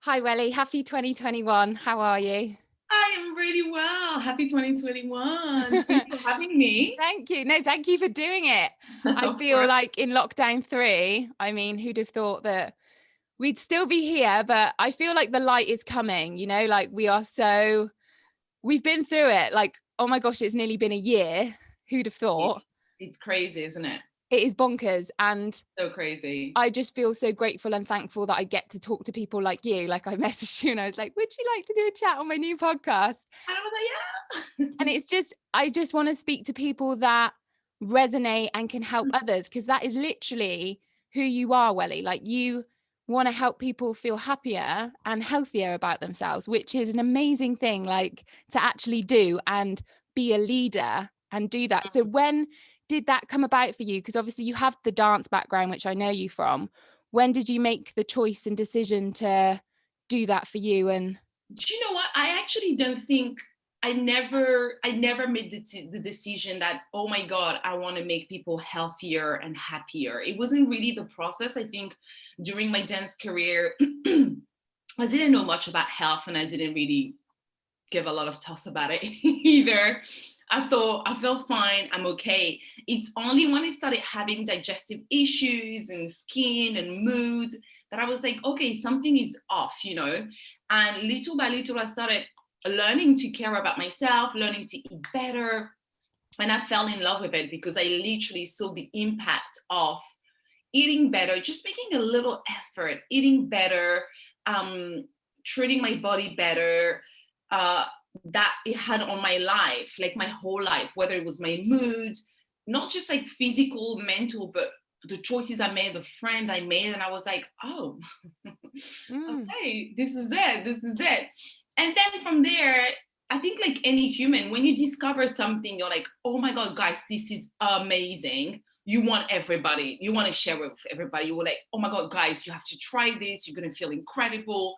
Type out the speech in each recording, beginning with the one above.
Hi, Welly. Happy 2021. How are you? I am really well. Happy 2021. Thanks for having me. Thank you. No, thank you for doing it. I Of feel course. like in lockdown 3, I mean, who'd have thought that we'd still be here, but I feel like the light is coming, like we've been through it. Like, oh my gosh, it's nearly been a year. Who'd have thought? It's crazy, isn't it? It is bonkers. And So crazy. I just feel so grateful and thankful that I get to talk to people like you. Like, I messaged you and I was like, would you like to do a chat on my new podcast? And I was like, And yeah. it's just, I just want to speak to people that resonate and can help others, because that is literally who you are, Welly. Like, you want to help people feel happier and healthier about themselves, which is an amazing thing, like, to actually do and be a leader and do that. So when did that come about for you? Because obviously you have the dance background, which I know you from. When did you make the choice and decision to do that for you? And Do you know what? I actually don't think I never made the decision that, oh my God, I want to make people healthier and happier. It wasn't really the process. I think during my dance career, I didn't know much about health and I didn't really give a lot of toss about it either. I thought I felt fine, I'm okay. It's only when I started having digestive issues and skin and mood that I was like, okay, something is off. And little by little, I started learning to care about myself, learning to eat better. And I fell in love with it because I literally saw the impact of eating better, just making a little effort, eating better, treating my body better, uh, that it had on my life, like my whole life, whether it was my mood, not just like physical, mental, but the choices I made, the friends I made. And I was like, oh, okay, this is it. This is it. And then from there, I think like any human, when you discover something, you're like, oh my God, guys, this is amazing. You want everybody, you want to share it with everybody. You were like, oh my God, guys, you have to try this. You're going to feel incredible.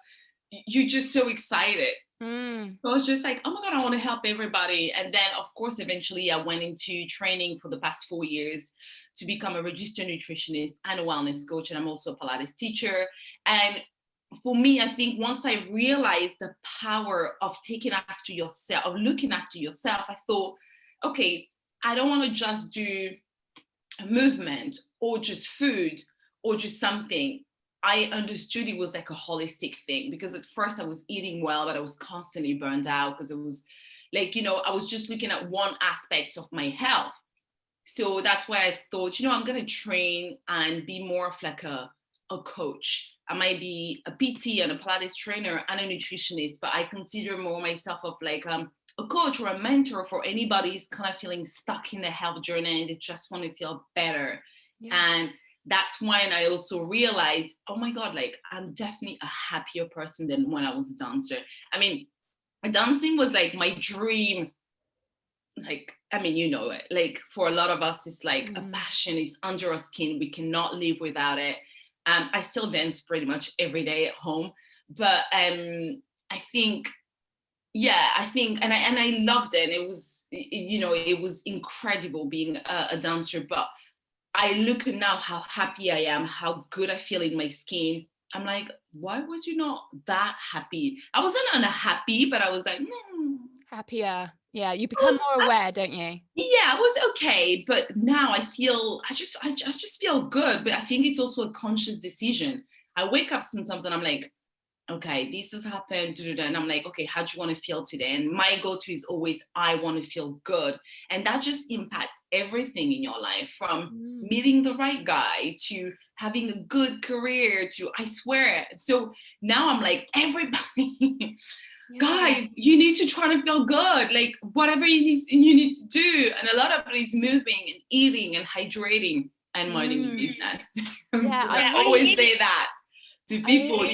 You're just so excited. So I was just like, oh my God, I want to help everybody. And then, of course, eventually I went into training for the past 4 years to become a registered nutritionist and a wellness coach. And I'm also a Pilates teacher. And for me, I think once I realized the power of taking after yourself, of looking after yourself, I thought, okay, I don't want to just do a movement or just food or just something. I understood it was like a holistic thing, because at first I was eating well, but I was constantly burned out because it was like, I was just looking at one aspect of my health. So that's why I thought, I'm going to train and be more of like a coach. I might be a PT and a Pilates trainer and a nutritionist, but I consider more myself of like a coach or a mentor for anybody who's kind of feeling stuck in the health journey and they just want to feel better. Yeah. And that's when I also realized, oh my God, like I'm definitely a happier person than when I was a dancer. I mean, dancing was like my dream. Like, I mean, it, like for a lot of us, it's like a passion. It's under our skin. We cannot live without it. I still dance pretty much every day at home, but I think, and I loved it. And it was, it was incredible being a dancer. But I look at now how happy I am, how good I feel in my skin. I'm like, why was you not that happy? I wasn't unhappy, but I was like, happier. Yeah, you become more aware, don't you? Yeah, it was okay, but now I just feel good. But I think it's also a conscious decision. I wake up sometimes and I'm like, okay, this has happened, and I'm like, okay, how do you want to feel today? And my go-to is always, I want to feel good. And that just impacts everything in your life, from meeting the right guy to having a good career to, I swear. So now I'm like, everybody, guys, you need to try to feel good. Like whatever you need to do. And a lot of it is moving and eating and hydrating and minding your business. Yeah, I always say that to people,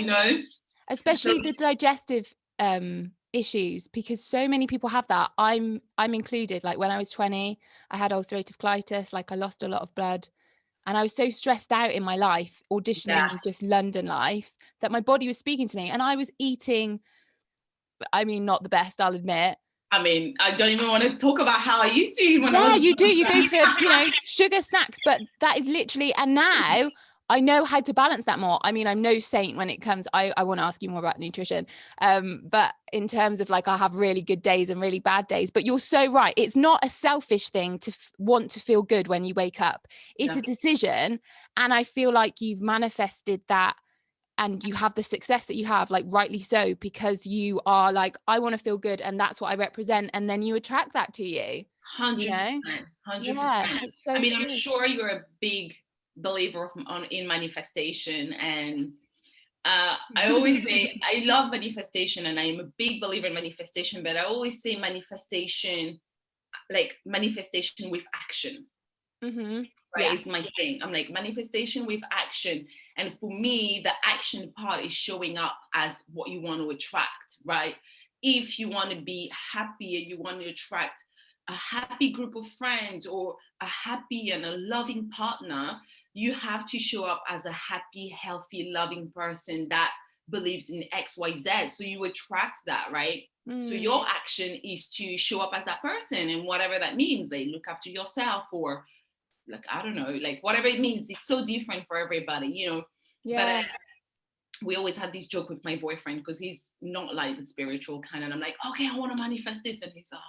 especially the digestive issues, because so many people have that. I'm included. Like when I was 20, I had ulcerative colitis. Like I lost a lot of blood, and I was so stressed out in my life, auditioning just London life, that my body was speaking to me, and I was eating, I mean, not the best, I'll admit. I mean, I don't even want to talk about how I used to eat when I was. Yeah, you do. You go for, sugar snacks, but that is literally, and now I know how to balance that more. I mean, I'm no saint when it comes, I want to ask you more about nutrition. But in terms of like, I have really good days and really bad days, but you're so right. It's not a selfish thing to want to feel good when you wake up. It's Yeah. a decision. And I feel like you've manifested that, and you have the success that you have, like rightly so, because you are like, I want to feel good and that's what I represent. And then you attract that to you, you 100%, know? 100%. Yeah, it's so I mean, true. I'm sure you're a big believer in manifestation, and I always say I love manifestation, and I'm a big believer in manifestation. But I always say manifestation, like manifestation with action. Mm-hmm. Right, Yeah. is my thing. I'm like manifestation with action, and for me, the action part is showing up as what you want to attract. Right, if you want to be happy and you want to attract a happy group of friends or a happy and a loving partner, you have to show up as a happy, healthy, loving person that believes in XYZ. So you attract that, right? So your action is to show up as that person, and whatever that means, like look after yourself, or like, I don't know, like whatever it means. It's so different for everybody, you know. Yeah. But we always have this joke with my boyfriend, because he's not like the spiritual kind, and I'm like, okay, I want to manifest this, and he's like,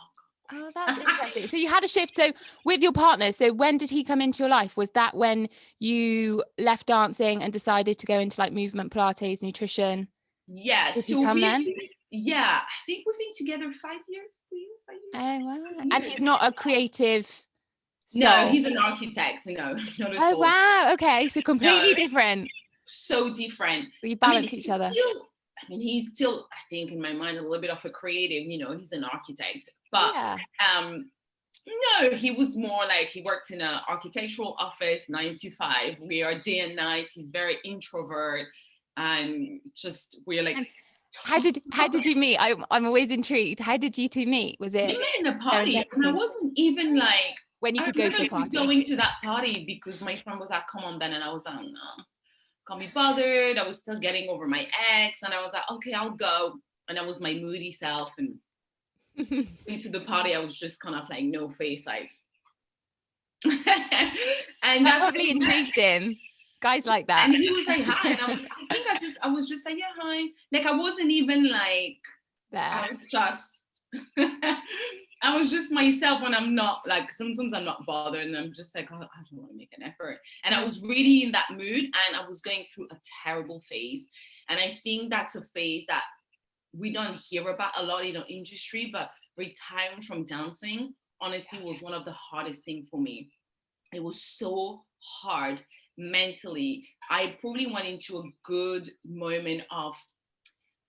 Oh, that's interesting. So you had a shift. So with your partner, so when did he come into your life? Was that when you left dancing and decided to go into like movement, Pilates, nutrition? yeah. Did he So come then? yeah, I think we've been together 5 years, 4 years, 5 years. Oh, wow. 5 And years. he's not a creative No, soul. he's an architect. No, not at Oh, all. wow. Okay. So No, completely different. so different. You I mean, balance each other. he's still, I think, in my mind, a little bit of a creative. You know, he's an architect, but Yeah. no, he was more like, he worked in an architectural office 9 to 5. We are day and night. He's very introvert, and just we're like. And how did you meet? I'm always intrigued. How did you two meet? Was We it met in a party, and I serendipity? wasn't even like, When you I could go to remember a just party? going to that party because my friend was like, come on then, and I was like, no, can't be bothered. I was still getting over my ex, and I was like, okay, I'll go. And I was my moody self, and into the party, I was just kind of like no face, like. And That that's probably intrigued him. Guys like that. and he was like, hi, and I was just like, yeah, hi. Like I wasn't even like, There. I was just myself when I'm not, like, sometimes I'm not bothered and I'm just like, oh, I don't want to make an effort. And I was really in that mood, and I was going through a terrible phase. And I think that's a phase that we don't hear about a lot in our industry, but retiring from dancing, honestly, was one of the hardest things for me. It was so hard mentally. I probably went into a good moment of,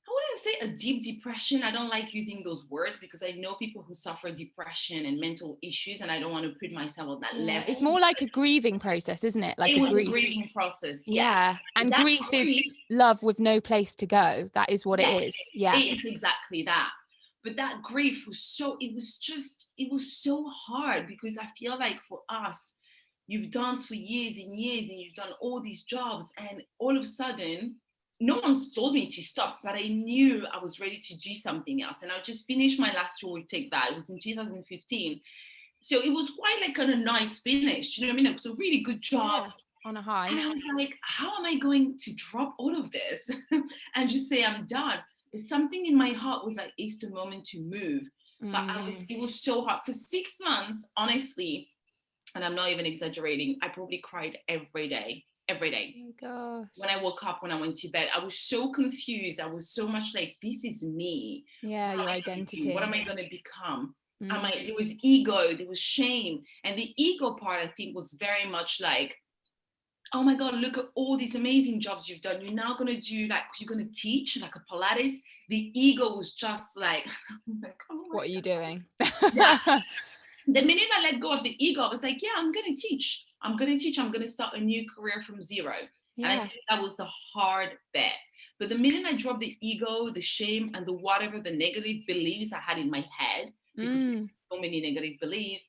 I wouldn't say a deep depression. I don't like using those words because I know people who suffer depression and mental issues, and I don't want to put myself on that level. It's more like a grieving process, isn't it? Like it was grief. a grieving process. Yeah. And that grief is love with no place to go. That is what it is. Yeah. It is exactly that. But that grief was it was so hard, because I feel like for us, you've danced for years and years, and you've done all these jobs, and all of a sudden, no one's told me to stop, but I knew I was ready to do something else. And I just finished my last tour with Take That. It was in 2015. So it was quite like a nice finish. You know what I mean? It was a really good job. Yeah, on a high. And I was like, how am I going to drop all of this and just say I'm done? But something in my heart was like, it's the moment to move. But it was so hard. For 6 months, honestly, and I'm not even exaggerating, I probably cried every day. Every day. Oh my gosh. When I woke up, when I went to bed, I was so confused. I was so much like, this is me. Yeah, your identity. What am I going to become? There was ego, there was shame. And the ego part, I think, was very much like, oh my God, look at all these amazing jobs you've done. You're now going to do, like, you're going to teach like a Pilates. The ego was just like, I was like, oh my what are you doing? Yeah. The minute I let go of the ego, I was like, yeah, I'm going to teach. I'm going to start a new career from zero. Yeah. And I think that was the hard bet. But the minute I dropped the ego, the shame, and the whatever the negative beliefs I had in my head, because so many negative beliefs,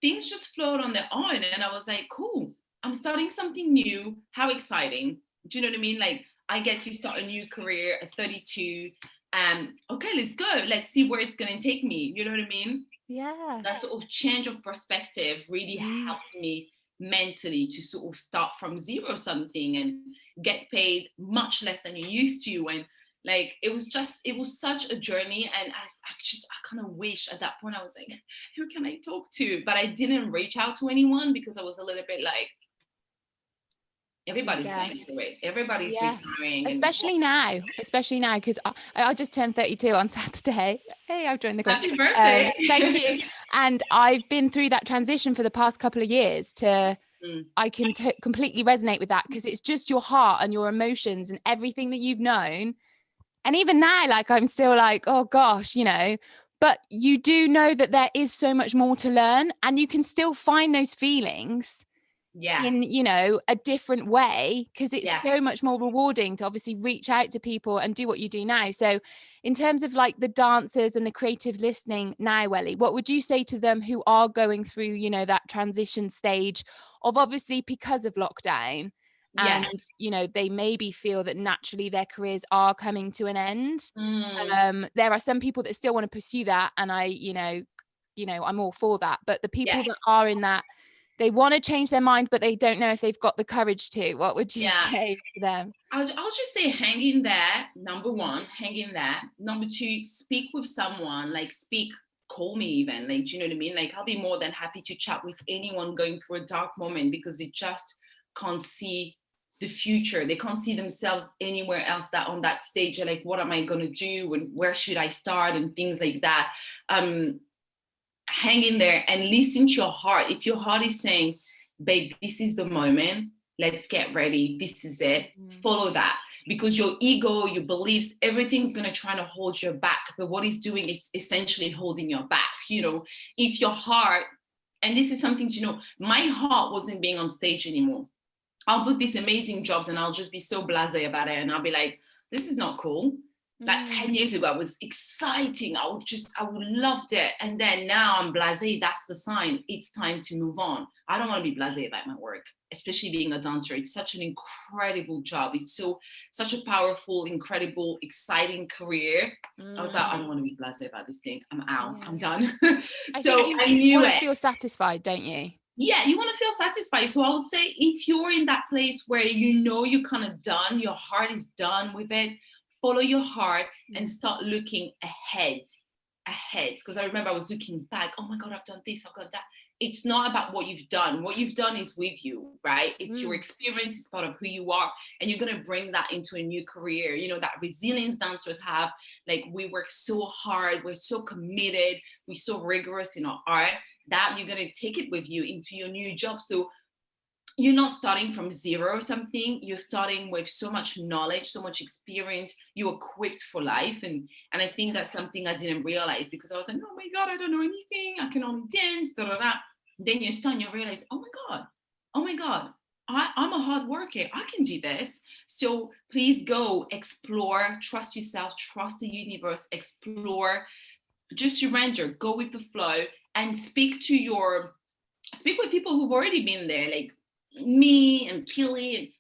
things just flowed on their own. And I was like, cool, I'm starting something new. How exciting. Do you know what I mean? Like, I get to start a new career at 32. And okay, let's go. Let's see where it's going to take me. You know what I mean? Yeah. That sort of change of perspective really helped me mentally to sort of start from zero something and get paid much less than you used to. And like, it was such a journey. And I kind of wish at that point I was like, who can I talk to? But I didn't reach out to anyone because I was a little bit like, everybody's going through it. Everybody's retiring. Especially now, because I just turned 32 on Saturday. Hey, I've joined the club. Happy birthday. Thank you. And I've been through that transition for the past couple of years I can completely resonate with that, because it's just your heart and your emotions and everything that you've known. And even now, like, I'm still like, oh gosh, but you do know that there is so much more to learn, and you can still find those feelings in, a different way, because it's so much more rewarding to obviously reach out to people and do what you do now. So in terms of like the dancers and the creative listening now, Welly, what would you say to them who are going through, that transition stage of, obviously because of lockdown, and they maybe feel that naturally their careers are coming to an end? There are some people that still want to pursue that, and I'm all for that, but the people that are in that, they want to change their mind, but they don't know if they've got the courage to, what would you say to them? I'll just say, hang in there. Number one, hang in there. Number two, speak with someone, call me even, do you know what I mean? I'll be more than happy to chat with anyone going through a dark moment, because they just can't see the future. They can't see themselves anywhere else that on that stage. They're like, what am I going to do? And where should I start? And things like that. Hang in there and listen to your heart. If your heart is saying, babe, this is the moment, let's get ready, this is it, follow that. Because your ego, your beliefs, everything's going to try to hold you back. But what it's doing is essentially holding your back. If your heart, and this is something to know, my heart wasn't being on stage anymore. I'll book these amazing jobs and I'll just be so blasé about it. And I'll be like, this is not cool. Like 10 years ago, it was exciting. I would loved it. And then now I'm blasé. That's the sign. It's time to move on. I don't want to be blasé about my work, especially being a dancer. It's such an incredible job. It's such a powerful, incredible, exciting career. I was like, I don't want to be blasé about this thing. I'm out. I'm done. I knew you want to feel satisfied, don't you? Yeah, you want to feel satisfied. So I would say, if you're in that place where you're kind of done, your heart is done with it, follow your heart and start looking ahead. Because I remember I was looking back, oh my God, I've done this, I've got that. It's not about what you've done. What you've done is with you, right? It's your experience, it's part of who you are. And you're going to bring that into a new career. That resilience dancers have, we work so hard, we're so committed, we're so rigorous in our art, that you're going to take it with you into your new job. So you're not starting from zero or something. You're starting with so much knowledge, so much experience. You're equipped for life. And I think that's something I didn't realize, because I was like, oh my God, I don't know anything. I can only dance, da, da, da. Then you start and you realize, oh my God, I'm a hard worker. I can do this. So please go explore, trust yourself, trust the universe, explore, just surrender, go with the flow, and speak with people who've already been there, like me and Keely.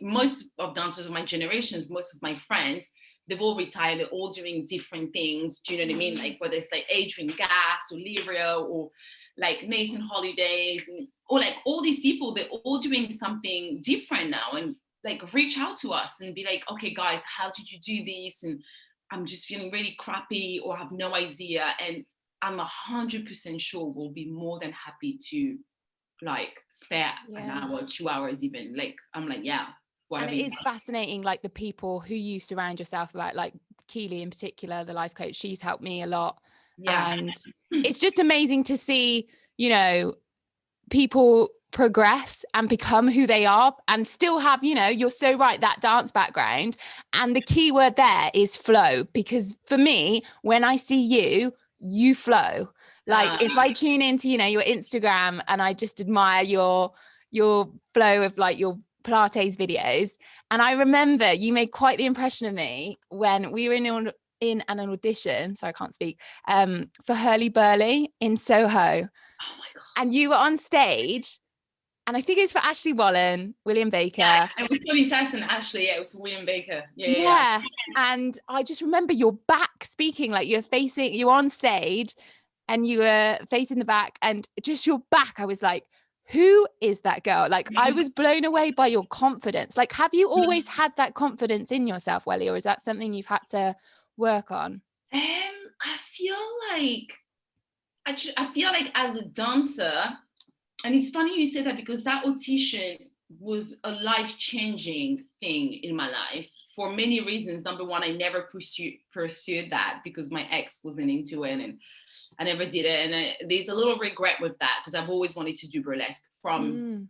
Most of dancers of my generations, most of my friends, they've all retired, they're all doing different things. Do you know what I mean? Like whether it's like Adrian Gass or Lirio or like Nathan Holidays, or like all these people, they're all doing something different now. And like reach out to us and be like, okay guys, how did you do this? And I'm just feeling really crappy or have no idea. And I'm 100% sure we'll be more than happy to spare an hour, 2 hours even. I'm like, yeah. And it is fascinating, the people who you surround yourself about, like Keely in particular, the life coach, she's helped me a lot. Yeah. And it's just amazing to see, people progress and become who they are and still have, you're so right, that dance background. And the key word there is flow, because for me, when I see you flow. If I tune into, your Instagram and I just admire your flow of your Pilates videos. And I remember you made quite the impression of me when we were in an audition, sorry, I can't speak, for Hurly Burly in Soho. Oh my God. And you were on stage, and I think it was for Ashley Wallen, William Baker. Yeah, it was Tony Tyson, Ashley. Yeah, it was William Baker. Yeah. And I just remember your back speaking, you're on stage and you were facing the back, and just your back. I was like, who is that girl? Like, I was blown away by your confidence. Like, have you always had that confidence in yourself, Welly, or is that something you've had to work on? I feel like I feel like as a dancer, and it's funny you say that because that audition was a life-changing thing in my life for many reasons. Number one, I never pursued that because my ex wasn't into it, and I never did it. And there's a little regret with that because I've always wanted to do burlesque from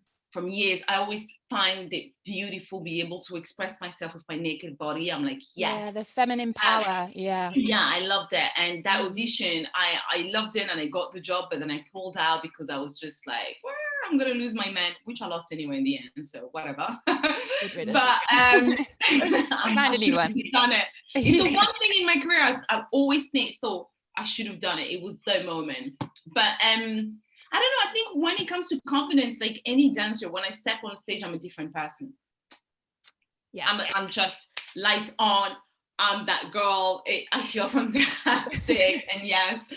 years. I always find it beautiful, be able to express myself with my naked body. I'm like, yes. Yeah, the feminine power. Yeah, I loved it. And that audition, I loved it and I got the job, but then I pulled out because I was just like, well, I'm gonna lose my man, which I lost anyway in the end, so whatever. But I'm find a new one. Done it. It's the one thing in my career I've always thought I should have done it. It was the moment. But I don't know, I think when it comes to confidence, like any dancer, when I step on stage, I'm a different person. Yeah, I'm just lights on. I'm that girl. I feel fantastic. And yes,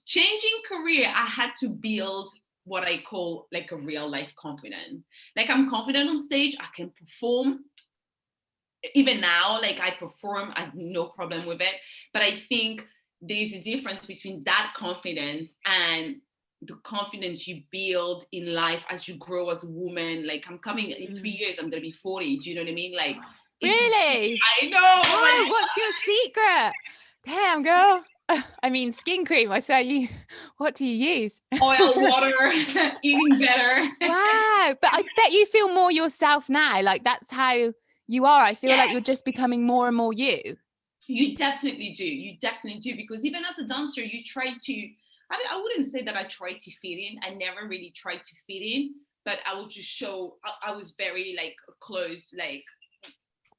changing career, I had to build what I call like a real life confidence. Like I'm confident on stage, I can perform. Even now, like I perform, I have no problem with it. But I think there's a difference between that confidence and the confidence you build in life as you grow as a woman. Like I'm coming in 3 years, I'm gonna be 40. Do you know what I mean? Like really? I know. Oh, what's your secret? Damn, girl. I mean, skin cream. I swear what do you use? Oil, water, eating better. Wow. But I bet you feel more yourself now. Like that's how you are. I feel like you're just becoming more and more you. You definitely do. You definitely do. Because even as a dancer, you try to, I wouldn't say that I tried to fit in. I never really tried to fit in, but I would just show, I was very like closed, like,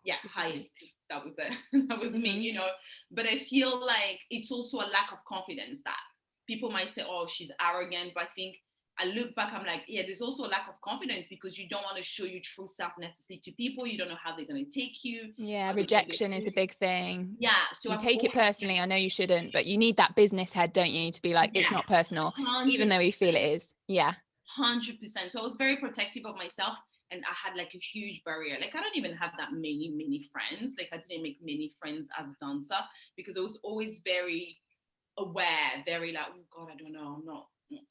yeah, hi, that was it. That was me, you know. But I feel like it's also a lack of confidence that people might say, oh, she's arrogant. But I think I look back, I'm like, yeah, there's also a lack of confidence because you don't want to show your true self necessarily to people. You don't know how they're going to take you. Yeah, rejection is a big thing. Yeah. So you take it personally. I know you shouldn't, but you need that business head, don't you, to be like, it's not personal, 100%. Even though we feel it is. Yeah. 100%. So I was very protective of myself. And I had like a huge barrier. Like I don't even have that many friends. Like I didn't make many friends as a dancer because I was always very aware, very like, oh God, I don't know.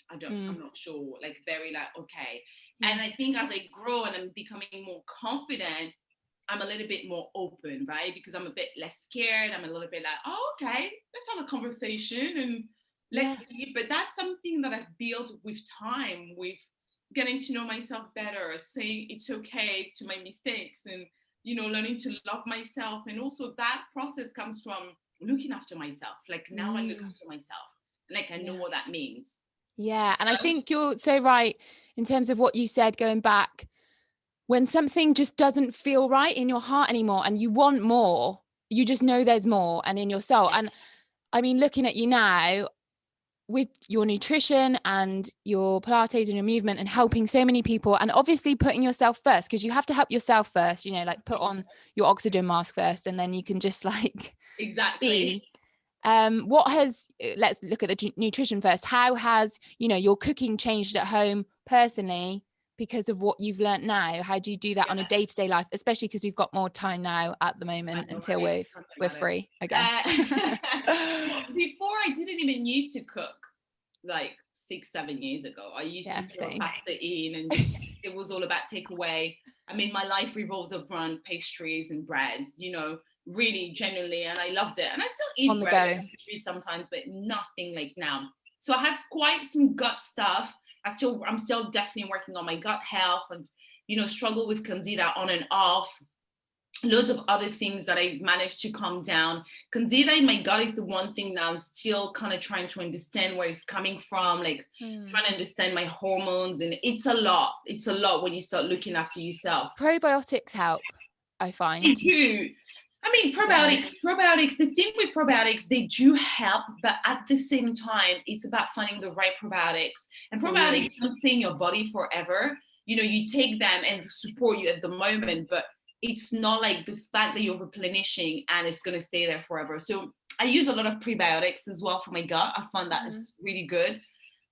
I'm not sure. Like very like, okay. Yeah. And I think as I grow and I'm becoming more confident, I'm a little bit more open, right? Because I'm a bit less scared. I'm a little bit like, oh, okay, let's have a conversation and let's see. But that's something that I've built with time, with getting to know myself better, saying it's okay to my mistakes and, you know, learning to love myself. And also that process comes from looking after myself. Like now I look after myself. Like I know what that means. Yeah. And I think you're so right in terms of what you said, going back, when something just doesn't feel right in your heart anymore and you want more, you just know there's more and in your soul. And I mean, looking at you now, with your nutrition and your Pilates and your movement and helping so many people and obviously putting yourself first, because you have to help yourself first, you know, like put on your oxygen mask first and then you can just like exactly what has, let's look at the nutrition first. How has, you know, your cooking changed at home personally because of what you've learned now? How do you do that on a day-to-day life, especially because we've got more time now at the moment until we're free again? Before I didn't even used to cook like 6-7 years ago. I used to throw pasta in and it was all about takeaway. I mean, my life revolved around pastries and breads, you know, really genuinely, and I loved it. And I still eat bread and pastries sometimes, but nothing like now. So I had quite some gut stuff. I'm still definitely working on my gut health and, you know, struggle with candida on and off. Loads of other things that I managed to calm down. Candida in my gut is the one thing that I'm still kind of trying to understand where it's coming from, like trying to understand my hormones. And it's a lot. It's a lot when you start looking after yourself. Probiotics help, I find. They do. I mean, probiotics, the thing with probiotics, they do help, but at the same time, it's about finding the right probiotics. And probiotics don't stay in your body forever. You know, you take them and support you at the moment, but it's not like the fact that you're replenishing and it's going to stay there forever. So I use a lot of prebiotics as well for my gut. I found that is really good.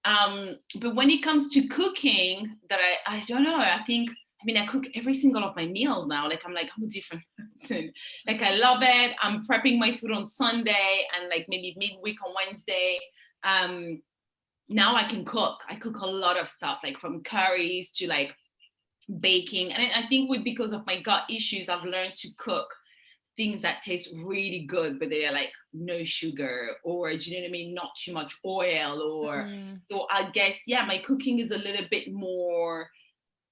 But when it comes to cooking, that I don't know, I cook every single of my meals now. Like, I'm a different person. Like, I love it. I'm prepping my food on Sunday and like maybe midweek on Wednesday. Now I can cook. I cook a lot of stuff, like from curries to like baking. And I think because of my gut issues, I've learned to cook things that taste really good, but they're like no sugar, or do you know what I mean? Not too much oil, or so I guess, yeah, my cooking is a little bit more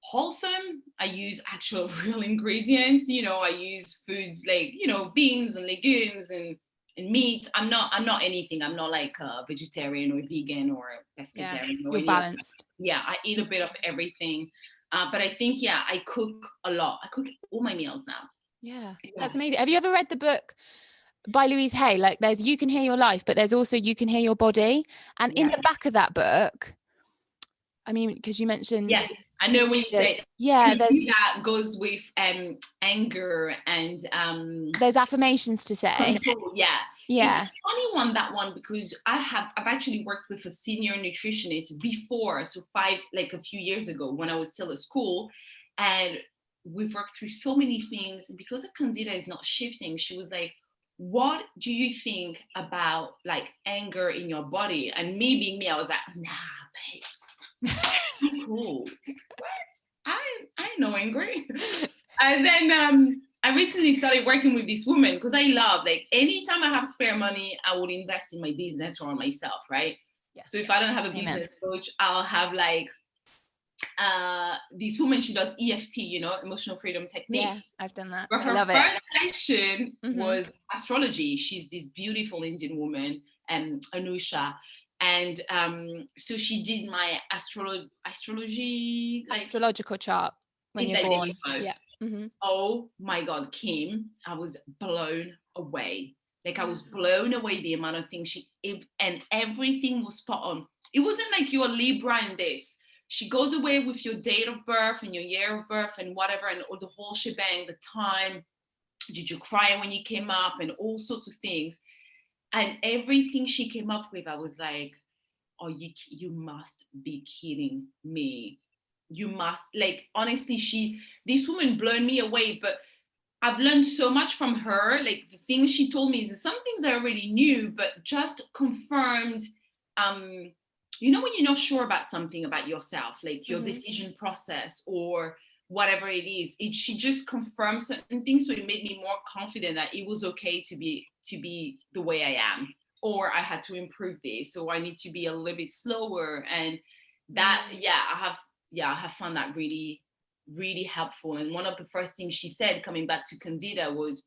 wholesome. I use actual real ingredients. I use foods like, beans and legumes and meat. I'm not anything. I'm not like a vegetarian or vegan or pescatarian. You're balanced. Yeah, I eat a bit of everything. But I think, yeah, I cook a lot. I cook all my meals now. Yeah, that's amazing. Have you ever read the book by Louise Hay? Like, there's You Can Heal Your Life, but there's also You Can Heal Your Body. And in the back of that book, I mean, because you mentioned, yeah, I know when you say, that goes with anger and there's affirmations to say. Yeah. Yeah. It's a funny one, that one, because I've actually worked with a senior nutritionist before, so a few years ago when I was still at school, and we've worked through so many things. And because the candida is not shifting, she was like, what do you think about like anger in your body? And me being me, I was like, nah, babes. Cool. What? I know angry. And then I recently started working with this woman because I love, like, anytime I have spare money, I would invest in my business or on myself, right? Yeah. So if I don't have a business coach, I'll have like this woman, she does EFT, emotional freedom technique. Yeah, I've done that. But her first session was astrology. She's this beautiful Indian woman, Anusha. And so she did my astrology, like astrological chart when you're born. Yeah. Oh my God, Kim, I was blown away. Like, I was blown away the amount of things and everything was spot on. It wasn't like you're Libra and this. She goes away with your date of birth and your year of birth and whatever, and all the whole shebang, the time. Did you cry when you came up, and all sorts of things. And everything she came up with, I was like, oh, you must be kidding me. You must, like, honestly, this woman blew me away. But I've learned so much from her. Like, the things she told me is some things I already knew, but just confirmed, when you're not sure about something about yourself, like your decision process or whatever it is, she just confirmed certain things. So it made me more confident that it was okay to be the way I am, or I had to improve this, or I need to be a little bit slower. And that, I have found that really, really helpful. And one of the first things she said, coming back to candida, was,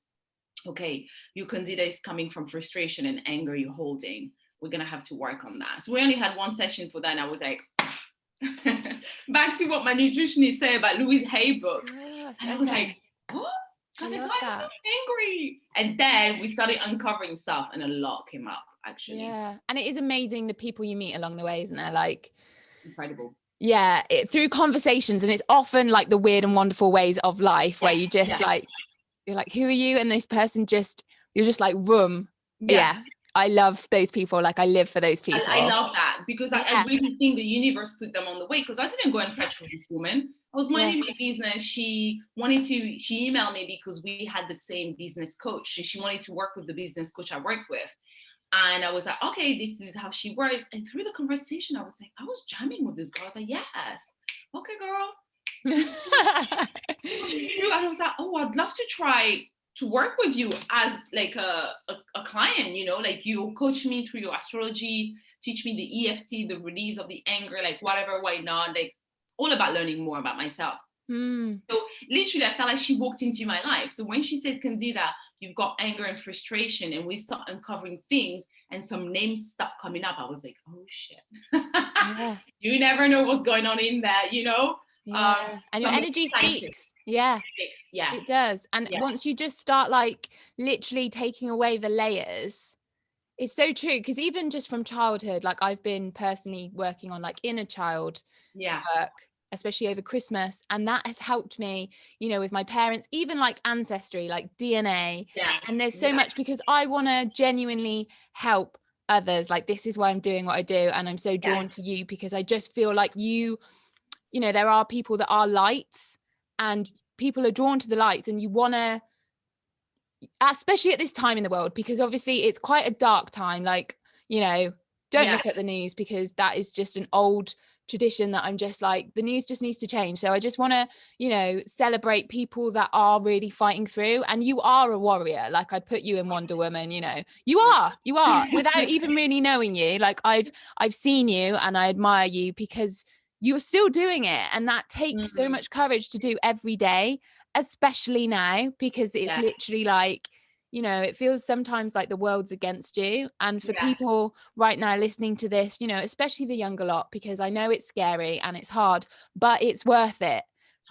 okay, your candida is coming from frustration and anger you're holding. We're going to have to work on that. So we only had one session for that. And I was like, back to what my nutritionist said about Louise Hay book. And I was like, what? Because I got so angry. And then we started uncovering stuff, and a lot came up, actually. Yeah. And it is amazing the people you meet along the way, isn't there? Like, incredible. Yeah, through conversations. And it's often like the weird and wonderful ways of life where you just you're like, who are you? And this person you're just like, boom. Yeah. I love those people. Like, I live for those people. I love that, because I really think the universe put them on the way, because I didn't go and fetch for this woman. I was minding my business. She emailed me because we had the same business coach, and she wanted to work with the business coach I worked with. And I was like, okay, this is how she works. And through the conversation, I was like, I was jamming with this girl. I was like, yes, okay, girl. And I was like, oh, I'd love to try to work with you as like a client, like you coach me through your astrology, teach me the EFT, the release of the anger, like whatever, why not, like all about learning more about myself. So literally, I felt like she walked into my life. So when she said, Candida, you've got anger and frustration, and we start uncovering things and some names start coming up, I was like, oh shit. You never know what's going on in there, and your energy speaks. It does. And once you just start like literally taking away the layers, it's so true. Because even just from childhood, like I've been personally working on like inner child work, especially over Christmas, and that has helped me, with my parents, even like ancestry, like DNA. And there's so much, because I want to genuinely help others, like, this is why I'm doing what I do, and I'm so drawn to you because I just feel like you know, there are people that are lights, and people are drawn to the lights, and you want to, especially at this time in the world, because obviously it's quite a dark time, like, you know, don't look at the news, because that is just an old tradition that I'm just like, the news just needs to change. So I just want to, you know, celebrate people that are really fighting through. And you are a warrior. Like, I'd put you in Wonder Woman, you know, you are without even really knowing you. Like, I've seen you and I admire you because you're still doing it, and that takes so much courage to do every day, especially now, because it's literally like, you know, it feels sometimes like the world's against you. And for people right now listening to this, you know, especially the younger lot, because I know it's scary and it's hard, but it's worth it,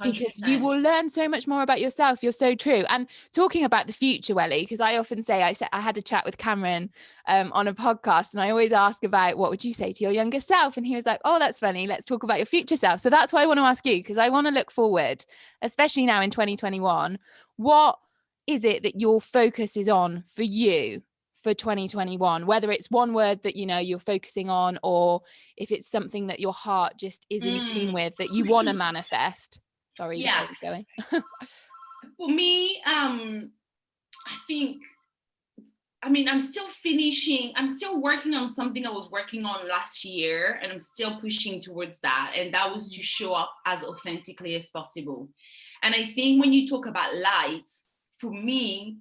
because 100%. you will learn so much more about yourself. You're so true. And talking about the future, Welly, because I often say, I had a chat with Cameron on a podcast, and I always ask about, what would you say to your younger self? And he was like, oh, that's funny, let's talk about your future self. So that's why I want to ask you, because I want to look forward, especially now in 2021. What is it that your focus is on for you for 2021, whether it's one word that, you know, you're focusing on, or if it's something that your heart just is in tune with, that you want to manifest? Sorry, the phone's going. For me, I think, I mean, I'm still working on something I was working on last year, and I'm still pushing towards that. And that was to show up as authentically as possible. And I think when you talk about lights, for me,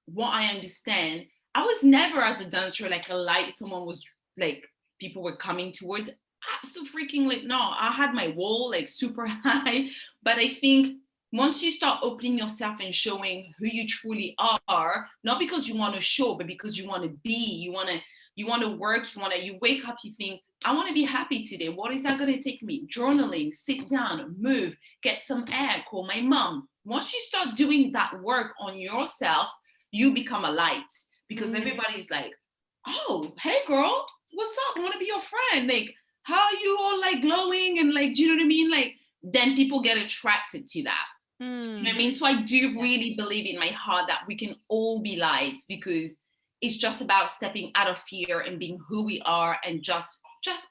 what I understand, I was never, as a dancer, like a light someone was like, people were coming towards. Absolutely no. I had my wall like super high. But I think once you start opening yourself and showing who you truly are, not because you want to show, but because you want to be, you want to work, you wake up, you think, I want to be happy today. What is that going to take me? Journaling, sit down, move, get some air, call my mom. Once you start doing that work on yourself, you become a light, because everybody's like, oh, hey girl, what's up? I want to be your friend. Like, how are you all like glowing? And like, do you know what I mean? Like, then people get attracted to that. Do you know what I mean? So I do really believe in my heart that we can all be lights, because it's just about stepping out of fear and being who we are, and just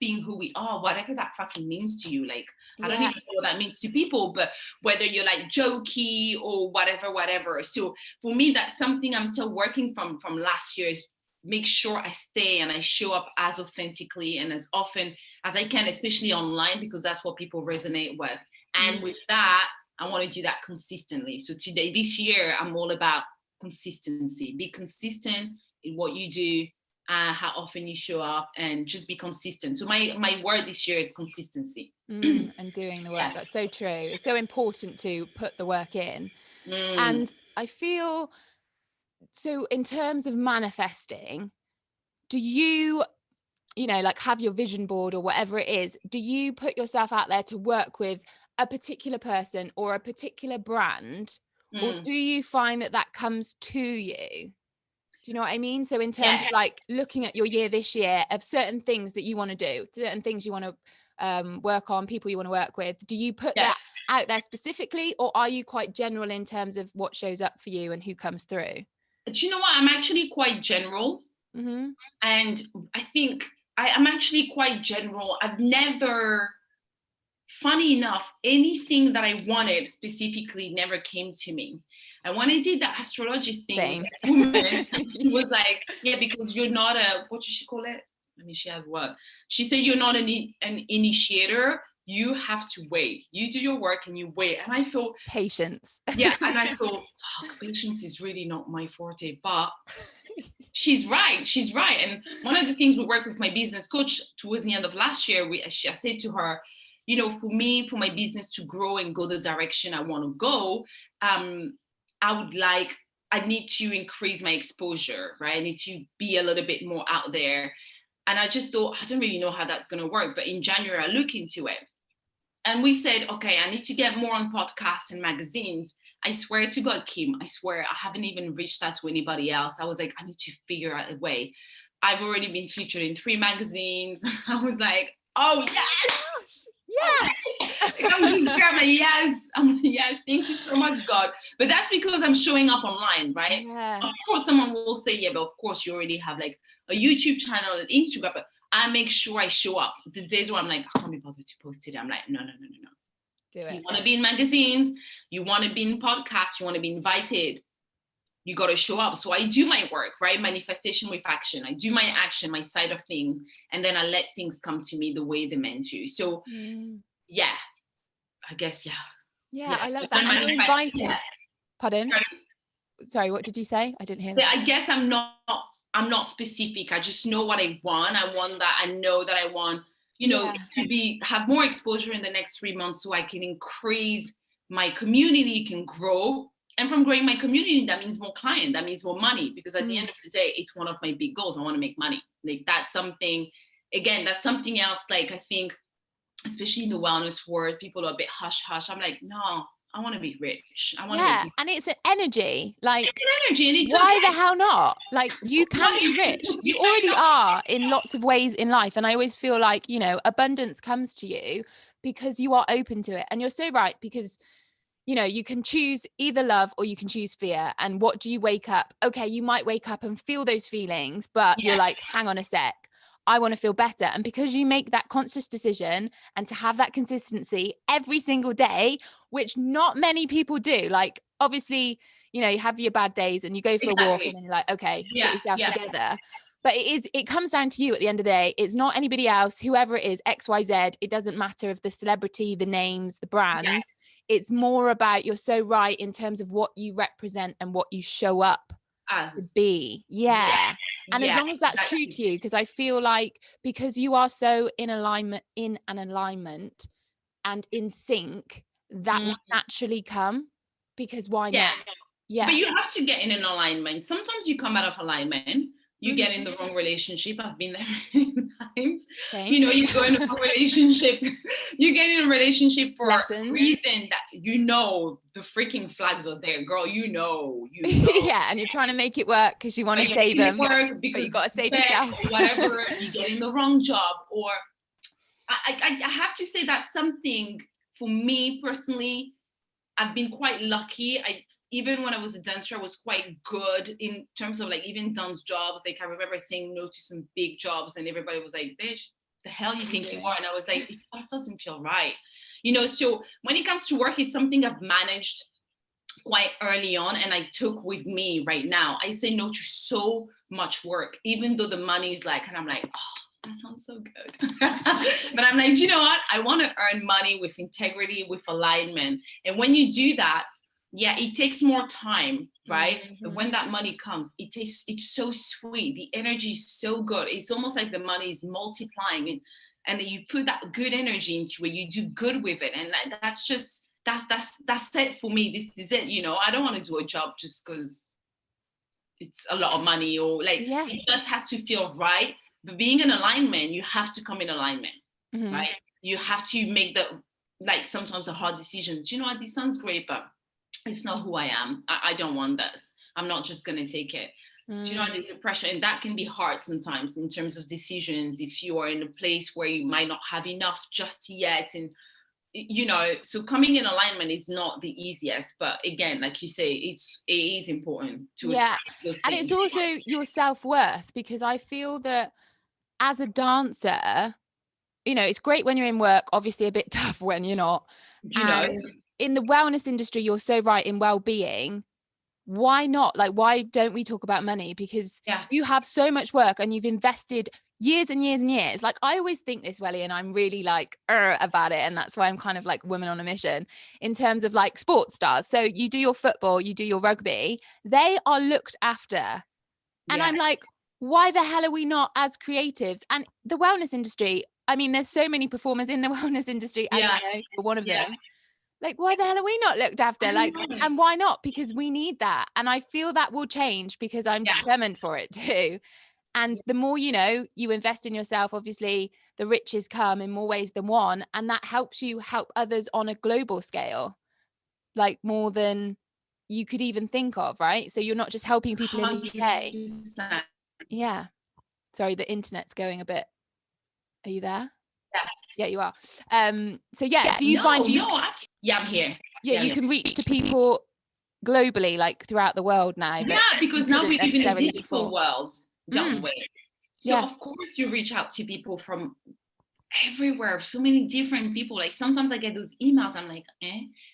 being who we are, whatever that fucking means to you. Like, I don't even know what that means to people, but whether you're like jokey or whatever. So for me, that's something I'm still working from last year, is make sure I stay and I show up as authentically and as often as I can, especially online, because that's what people resonate with. And with that, I want to do that consistently. So this year, I'm all about consistency. Be consistent in what you do, how often you show up, and just be consistent. So my word this year is consistency. And doing the work. That's so true. It's so important to put the work in. And I feel, so in terms of manifesting, do you know, like, have your vision board or whatever it is, do you put yourself out there to work with a particular person or a particular brand, or do you find that comes to you? Do you know what I mean? So in terms of like looking at your year this year, of certain things that you want to do, certain things you want to work on, people you want to work with, do you put that out there specifically, or are you quite general in terms of what shows up for you and who comes through? Do you know what? I'm actually quite general. And I think I'm actually quite general. I've never, funny enough, anything that I wanted specifically never came to me. And when I did the astrologist thing, woman, she was like, yeah, because you're not a, what did she call it? I mean, she had what? She said, you're not an initiator. You have to wait. You do your work and you wait. And I thought, patience. Yeah. And I thought, fuck, patience is really not my forte, but she's right. She's right. And one of the things we worked with my business coach towards the end of last year, I said to her, you know, for me, for my business to grow and go the direction I want to go, I need to increase my exposure, right? I need to be a little bit more out there. And I just thought, I don't really know how that's going to work. But in January, I looked into it. And we said, okay, I need to get more on podcasts and magazines. I swear to God, Kim, I swear, I haven't even reached out to anybody else. I was like, I need to figure out a way. I've already been featured in 3 magazines. I was like, oh, yes. Yes. Like, I'm just there. I'm like, yes. I'm like, yes. Thank you so much, God. But that's because I'm showing up online, right? Yeah. Of course, someone will say, yeah, but of course you already have like a YouTube channel and Instagram. But I make sure I show up. The days where I'm like, I can't be bothered to post today. I'm like, no. Do it. You want to be in magazines. You want to be in podcasts. You want to be invited. You got to show up. So I do my work, right? Manifestation with action. I do my action, my side of things, and then I let things come to me the way they're meant to. So yeah, I guess, yeah, I love that. And you're invited. Yeah. Pardon? Sorry, what did you say? I didn't hear that. Yeah, I guess I'm not specific. I just know what I want. I want that. I know that I want, to have more exposure in the next 3 months so I can increase my community, can grow. And from growing my community, that means more clients, that means more money, because at the end of the day, it's one of my big goals. I want to make money. Like that's something else. Like I think, especially in the wellness world, people are a bit hush. I'm like, no, I want to be rich. I want to and it's an energy. Like it's an energy, and it's why the hell not? Like you can be rich. You already are in lots of ways in life. And I always feel like, abundance comes to you because you are open to it. And you're so right, because you can choose either love or you can choose fear. And what do you wake up? Okay, you might wake up and feel those feelings, but you're like, hang on a sec. I want to feel better. And because you make that conscious decision and to have that consistency every single day, which not many people do, like obviously, you have your bad days and you go for a walk and then you're like, okay, get yourself together. But it comes down to you at the end of the day. It's not anybody else, whoever it is, XYZ. It doesn't matter if the celebrity, the names, the brands. It's more about, you're so right in terms of what you represent and what you show up to be. And as long as that's true to you, because I feel like because you are so in alignment and in sync, that will naturally come, because why not? But you have to get in an alignment. Sometimes you come out of alignment, you get in the wrong relationship. I've been there many times. Same. You go in a relationship, you get in a relationship for Lessons. a reason that the freaking flags are there, girl. Yeah, and you're trying to make it work because you want to save them, but you got to save yourself. Whatever, you get in the wrong job, or I have to say that's something for me personally. I've been quite lucky. Even when I was a dancer, I was quite good in terms of like even dance jobs. Like I remember saying no to some big jobs and everybody was like, bitch, the hell you think you are? And I was like, it just doesn't feel right. So when it comes to work, it's something I've managed quite early on and I took with me right now. I say no to so much work, even though the money's like, and I'm like, oh, that sounds so good. But I'm like, you know what? I want to earn money with integrity, with alignment. And when you do that, it takes more time, right? But when that money comes, it's so sweet. The energy is so good. It's almost like the money is multiplying and you put that good energy into it, you do good with it. And that's it for me. This is it. I don't want to do a job just because it's a lot of money or it just has to feel right. But being in alignment, you have to come in alignment, right? You have to make sometimes the hard decisions. You know what, this sounds great, but it's not who I am. I don't want this. I'm not just going to take it. Do you know, there's a pressure, and that can be hard sometimes in terms of decisions if you are in a place where you might not have enough just yet. And, so coming in alignment is not the easiest. But again, like you say, it is important to and it's also your self-worth, because I feel that as a dancer, it's great when you're in work, obviously a bit tough when you're not. And in the wellness industry, you're so right, in well-being, why not? Like, why don't we talk about money? Because you have so much work and you've invested years and years and years. Like, I always think this, Welly, and I'm really like about it. And that's why I'm kind of like women on a mission in terms of like sports stars. So you do your football, you do your rugby, they are looked after. And I'm like, why the hell are we not as creatives? And the wellness industry, I mean, there's so many performers in the wellness industry, as you know, you're one of them. Like, why the hell are we not looked after? Like, and why not? Because we need that. And I feel that will change because I'm determined for it too. And the more, you invest in yourself, obviously the riches come in more ways than one. And that helps you help others on a global scale, like more than you could even think of, right? So you're not just helping people in the UK. Yeah. Sorry, the internet's going a bit. Are you there? Yeah, you are. So yeah, do you find you? No, absolutely. Yeah, I'm here. Yeah, you can reach to people globally, like throughout the world now. But Yeah, because now we live in a digital before. world, don't we? So Yeah. of course you reach out to people from everywhere, so many different people. Like sometimes I get those emails, I'm like,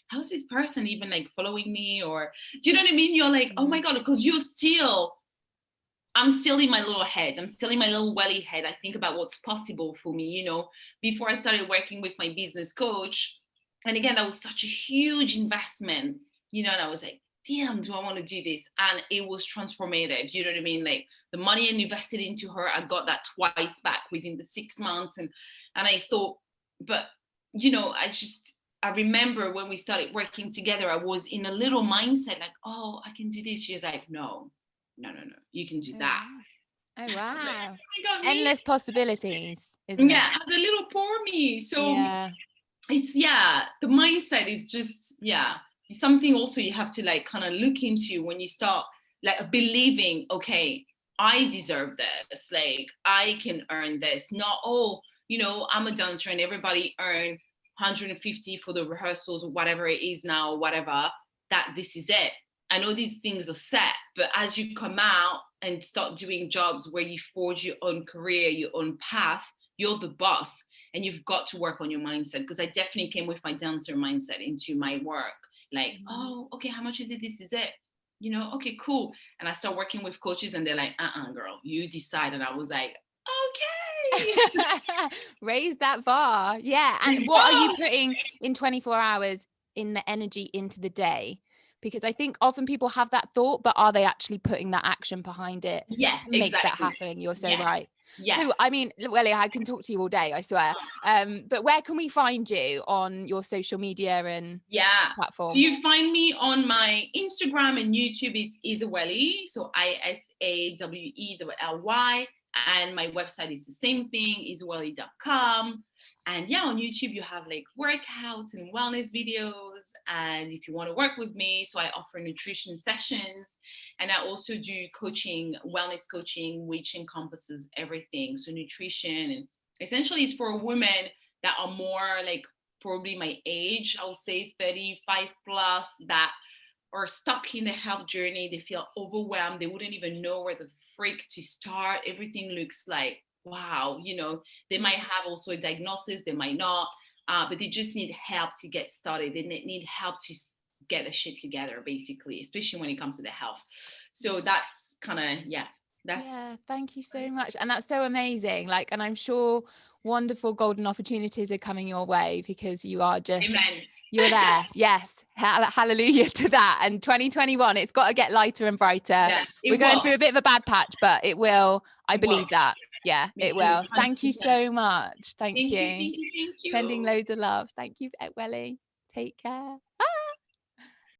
how's this person even like following me? Or do you know what I mean? You're like, oh my God, because I'm still in my little head. I'm still in my little Welly head. I think about what's possible for me, you know, before I started working with my business coach. And again, that was such a huge investment, you know, and I was like, damn, do I want to do this? And it was transformative. You know what I mean? Like the money I invested into her, I got that twice back within the 6 months. And I thought, but, you know, I remember when we started working together, I was in a little mindset like, oh, I can do this. She was like, no, you can do that. Oh wow. Like, oh my God, endless possibilities, isn't it? Yeah, as a little poor me. So it's the mindset is just something also you have to like kind of look into when you start like believing, okay, I deserve this, like I can earn this. Not, oh, you know, I'm a dancer and everybody earn 150 for the rehearsals or whatever it is now, whatever, that this is it. I know these things are set, but as you come out and start doing jobs where you forge your own career, your own path, you're the boss, and you've got to work on your mindset. Because I definitely came with my dancer mindset into my work. Like, oh, okay, how much is it? This is it. You know, okay, cool. And I start working with coaches and they're like, girl, you decide. And I was like, okay. Raise that bar. Yeah. And what are you putting in 24 hours in the energy into the day? Because I think often people have that thought, but are they actually putting that action behind it to make that happen? You're so right. Yeah. So, I mean, Welly, I can talk to you all day, I swear. But where can we find you on your social media and platform? So you find me on my Instagram and YouTube is Welly. So ISAWELLY. And my website is the same thing, iswelly.com. And on YouTube, you have like workouts and wellness videos. And if you want to work with me, so I offer nutrition sessions. And I also do coaching, wellness coaching, which encompasses everything. So nutrition, and essentially it's for women that are more like probably my age, I'll say 35 plus, that are stuck in the health journey. They feel overwhelmed. They wouldn't even know where the freak to start. Everything looks like, wow, you know, they might have also a diagnosis, they might not, but they just need help to get started. They need help to get a shit together, basically, especially when it comes to the health. So that's kind of, thank you so much. And that's so amazing. Like, and I'm sure wonderful golden opportunities are coming your way because you are just, amen. You're there. Yes. Hallelujah to that. And 2021, it's got to get lighter and brighter. We're going through a bit of a bad patch, but it will. I believe that. Yeah, it will. 100%. Thank you so much. Thank you. Sending loads of love. Thank you, Welly. Take care.